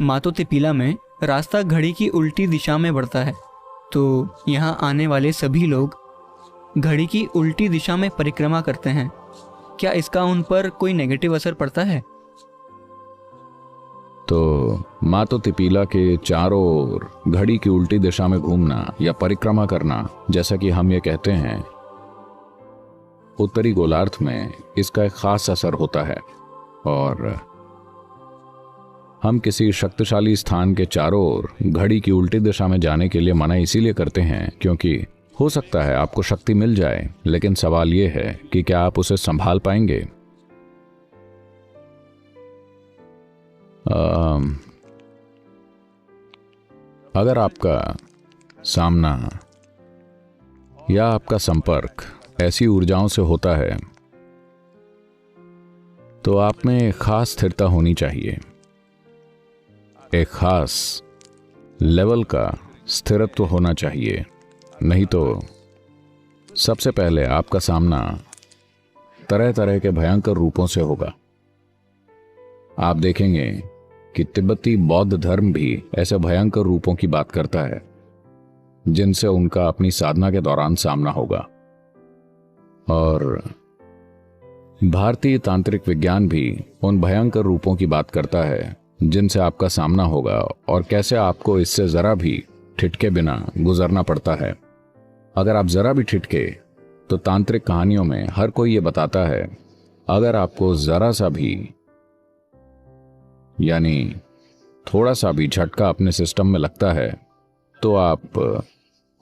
मातो तिपीला में रास्ता घड़ी की उल्टी दिशा में बढ़ता है, तो यहाँ आने वाले सभी लोग घड़ी की उल्टी दिशा में परिक्रमा करते हैं। क्या इसका उन पर कोई नेगेटिव असर पड़ता है? तो मातो तिपीला के चारों ओर घड़ी की उल्टी दिशा में घूमना या परिक्रमा करना, जैसा कि हम ये कहते हैं, उत्तरी गोलार्ध में इसका एक खास असर होता है। और हम किसी शक्तिशाली स्थान के चारों ओर घड़ी की उल्टी दिशा में जाने के लिए मना इसीलिए करते हैं क्योंकि हो सकता है आपको शक्ति मिल जाए, लेकिन सवाल यह है कि क्या आप उसे संभाल पाएंगे। अगर आपका सामना या आपका संपर्क ऐसी ऊर्जाओं से होता है तो आप में एक खास स्थिरता होनी चाहिए, एक खास लेवल का स्थिरत्व होना चाहिए, नहीं तो सबसे पहले आपका सामना तरह तरह के भयंकर रूपों से होगा। आप देखेंगे कि तिब्बती बौद्ध धर्म भी ऐसे भयंकर रूपों की बात करता है जिनसे उनका अपनी साधना के दौरान सामना होगा। और भारतीय तांत्रिक विज्ञान भी उन भयंकर रूपों की बात करता है जिनसे आपका सामना होगा और कैसे आपको इससे जरा भी ठिठके बिना गुजरना पड़ता है। अगर आप जरा भी ठिठके तो तांत्रिक कहानियों में हर कोई ये बताता है, अगर आपको जरा सा भी यानी थोड़ा सा भी झटका अपने सिस्टम में लगता है तो आप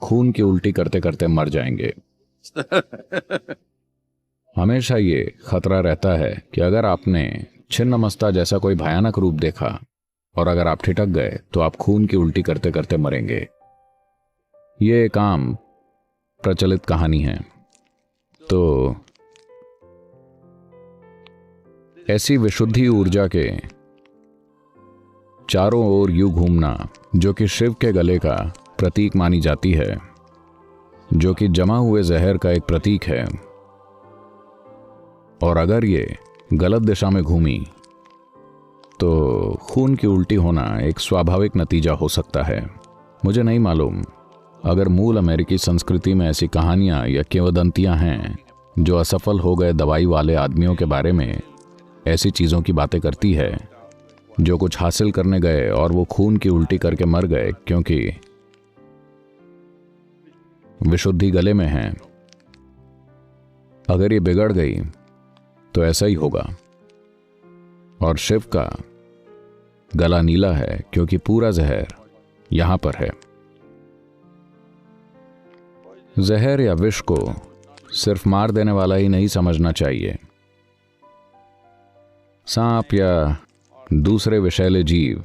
खून की उल्टी करते करते मर जाएंगे। हमेशा ये खतरा रहता है कि अगर आपने छिन्नमस्ता जैसा कोई भयानक रूप देखा और अगर आप ठिठक गए तो आप खून की उल्टी करते करते मरेंगे। ये एक आम प्रचलित कहानी है। तो ऐसी विशुद्धि ऊर्जा के चारों ओर यूं घूमना, जो कि शिव के गले का प्रतीक मानी जाती है, जो कि जमा हुए जहर का एक प्रतीक है, और अगर ये गलत दिशा में घूमी तो खून की उल्टी होना एक स्वाभाविक नतीजा हो सकता है। मुझे नहीं मालूम अगर मूल अमेरिकी संस्कृति में ऐसी कहानियां या किंवदंतियां हैं जो असफल हो गए दवाई वाले आदमियों के बारे में ऐसी चीज़ों की बातें करती है जो कुछ हासिल करने गए और वो खून की उल्टी करके मर गए क्योंकि विशुद्धि गले में है। अगर ये बिगड़ गई तो ऐसा ही होगा। और शिव का गला नीला है क्योंकि पूरा जहर यहां पर है। जहर या विष को सिर्फ मार देने वाला ही नहीं समझना चाहिए। सांप या दूसरे विषैले जीव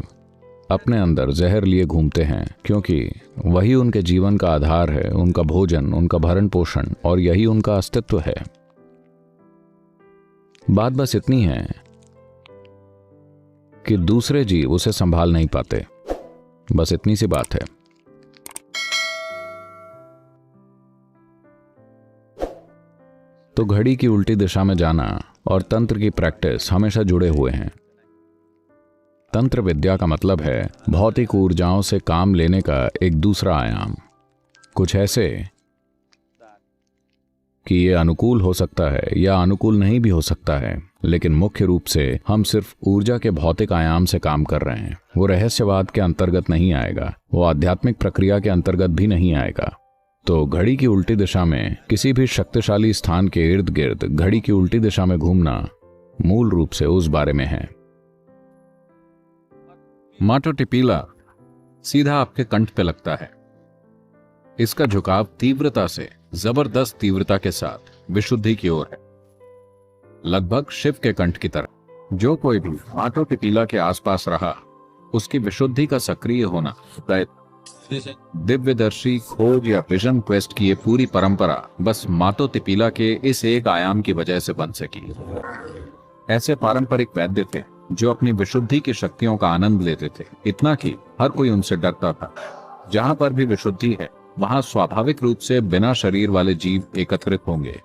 अपने अंदर जहर लिए घूमते हैं क्योंकि वही उनके जीवन का आधार है, उनका भोजन, उनका भरण पोषण, और यही उनका अस्तित्व है। बात बस इतनी है कि दूसरे जीव उसे संभाल नहीं पाते। बस इतनी सी बात है। तो घड़ी की उल्टी दिशा में जाना और तंत्र की प्रैक्टिस हमेशा जुड़े हुए हैं। तंत्र विद्या का मतलब है भौतिक ऊर्जाओं से काम लेने का एक दूसरा आयाम। कुछ ऐसे कि ये अनुकूल हो सकता है या अनुकूल नहीं भी हो सकता है, लेकिन मुख्य रूप से हम सिर्फ ऊर्जा के भौतिक आयाम से काम कर रहे हैं। वो रहस्यवाद के अंतर्गत नहीं आएगा, वो आध्यात्मिक प्रक्रिया के अंतर्गत भी नहीं आएगा। तो घड़ी की उल्टी दिशा में किसी भी शक्तिशाली स्थान के इर्द गिर्द घड़ी की उल्टी दिशा में घूमना मूल रूप से उस बारे में है। मातो तिपीला सीधा आपके कंठ पे लगता है। इसका झुकाव तीव्रता से, जबरदस्त तीव्रता के साथ विशुद्धि की ओर है, लगभग शिव के कंठ की तरह। जो कोई भी मातो तिपीला के आसपास रहा, उसकी विशुद्धि का सक्रिय होना, दिव्यदर्शी खोज या विजन क्वेस्ट की ये पूरी परंपरा बस मातो तिपीला के इस एक आयाम की वजह से बन सकी। ऐसे पारंपरिक वैद्य थे जो अपनी विशुद्धि की शक्तियों का आनंद लेते थे, इतना कि हर कोई उनसे डरता था। जहां पर भी विशुद्धि है, वहां स्वाभाविक रूप से बिना शरीर वाले जीव एकत्रित होंगे।